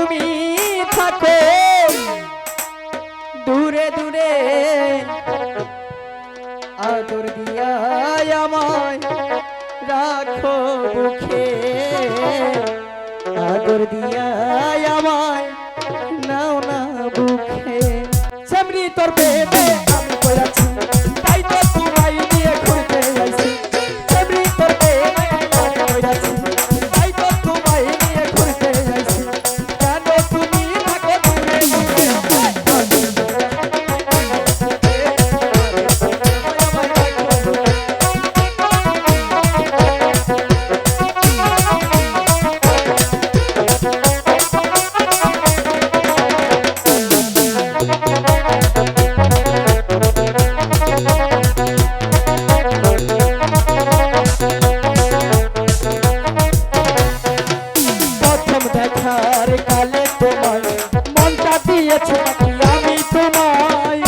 তুমি থাকো দূরে দূরে, আদর দিয়া আমায় রাখো বুকে, আদর দিয়া আমায় নাও না বুকে। সেমনি তোর প্রেমে আমি পড়াছি, তাই তো তোমায় নিয়ে ঘুরতে আইছি। সেমনি তোর প্রেমে আমি পড়াছি, তাই তো তোমায় নিয়ে ঘুরতে আইছি। কেন তুমি থাকো দূরে দূরে, প্রথম দেখার কালে তোমায় মনটা দিয়েছে নাকি আমি তোমায়।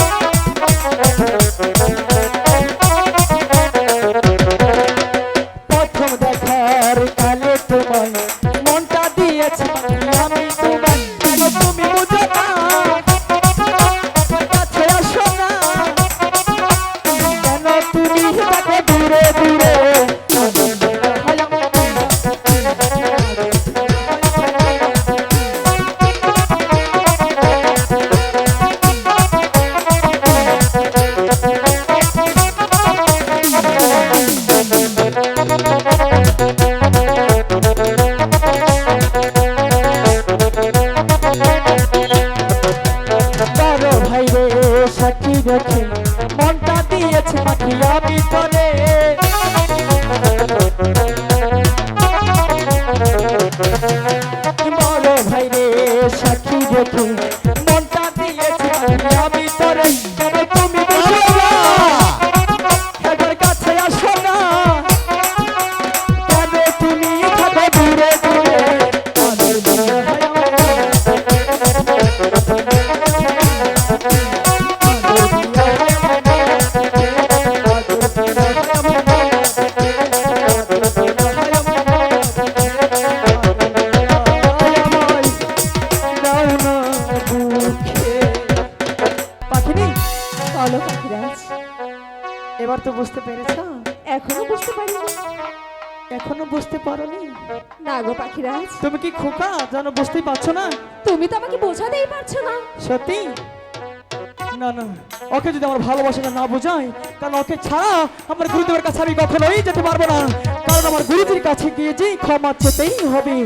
প্রথম দেখার কালে তোমায় মনটা দিয়েছে নাকি আমি তোমায়। কেন তুমি বুঝো না, কাছে আসো না, কেন তুমি থাকো দূরে দূরে। বড় ভাই রে সাক্ষী রেখে মনটা দিয়েছে নাকি আমি তরে। বড় ভাই রে সাক্ষী রেখে মনটা দিয়েছে নাকি আমি তরে। কেন তুমি বুঝো না, একবার কাছে আসো না, কেন তুমি থাকো দূরে দূরে। আদর দিয়া বলো পাখিরাজ, এবার তো বুঝতে পেরেছো? এখনো বুঝতে পারিনি? এখনো বুঝতে পারোনি? না গো পাখিরাজ, তুমি কি খোকা জানো, বুঝতেই পারছো না? তুমি তো আমাকে বোঝাতেই পারছো না। সত্যি? না না, ওকে যদি আমার ভালোবাসাটা না বোঝাই, কারণ ওকে ছাড়া আমার গুরুদেবের কাছে আমি কখনোই যেতে পারবো না। কারণ আমার গুরুজির কাছে গিয়ে যেই ক্ষমা চেতেই হবে,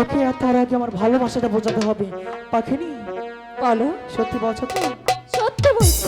ওকে আর তার আগে আমার ভালোবাসাটা বোঝাতে হবে। পাখিনি, বলো, সত্যি বলছো তো? সত্যি বলছি।